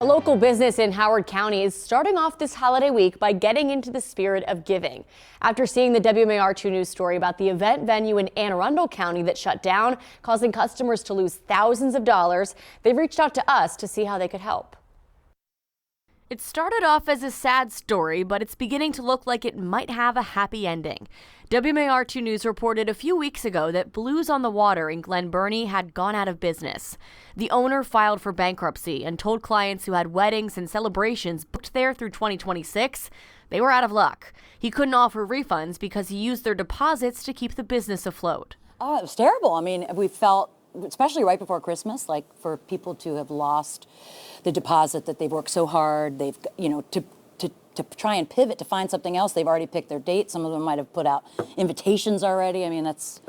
A local business in Howard County is starting off this holiday week by getting into the spirit of giving. After seeing the WMAR2 News story about the event venue in Anne Arundel County that shut down, causing customers to lose thousands of dollars, they've reached out to us to see how they could help. It started off as a sad story, but it's beginning to look like it might have a happy ending. WMAR2 News reported a few weeks ago that Bleues on the Water in Glen Burnie had gone out of business. The owner filed for bankruptcy and told clients who had weddings and celebrations booked there through 2026 they were out of luck. He couldn't offer refunds because he used their deposits to keep the business afloat. Oh, it was terrible. I mean, we felt, especially right before Christmas, like for people to have lost the deposit that they've worked so hard, they've, to try and pivot to find something else. They've already picked their date. Some of them might have put out invitations already. I mean, that's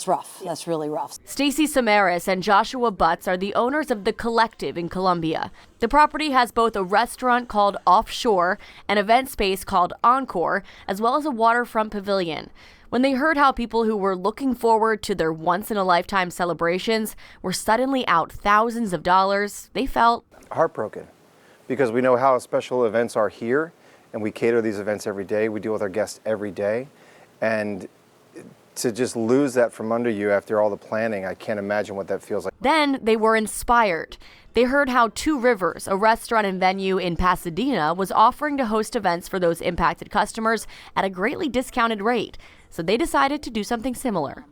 rough. That's really rough. Stacy Samaras and Joshua Butts are the owners of The Collective in Columbia. The property has both a restaurant called Offshore, an event space called Encore, as well as a waterfront pavilion. When they heard how people who were looking forward to their once-in-a-lifetime celebrations were suddenly out thousands of dollars, they felt heartbroken, because we know how special events are here, and we cater these events every day. We deal with our guests every day, and to just lose that from under you after all the planning, I can't imagine what that feels like. Then they were inspired. They heard how Two Rivers, a restaurant and venue in Pasadena, was offering to host events for those impacted customers at a greatly discounted rate. So they decided to do something similar.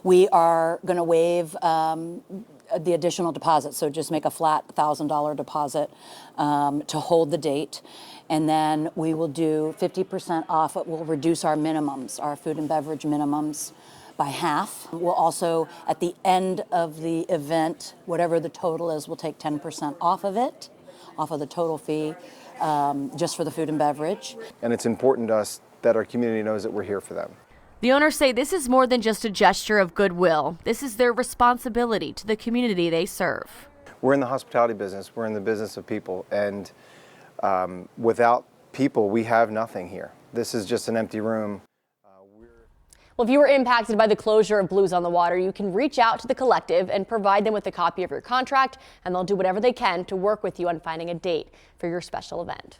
We are going to waive the additional deposit, so just make a flat $1,000 deposit to hold the date, and then we will do 50% off. We'll reduce our minimums, our food and beverage minimums, by half. We'll also, at the end of the event, whatever the total is, we'll take 10% off of it, off of the total fee, just for the food and beverage. And it's important to us that our community knows that we're here for them. The owners say this is more than just a gesture of goodwill. This is their responsibility to the community they serve. We're in the hospitality business. We're in the business of people. And without people, we have nothing here. This is just an empty room. Well, if you were impacted by the closure of Bleues on the Water, you can reach out to The Collective and provide them with a copy of your contract, and they'll do whatever they can to work with you on finding a date for your special event.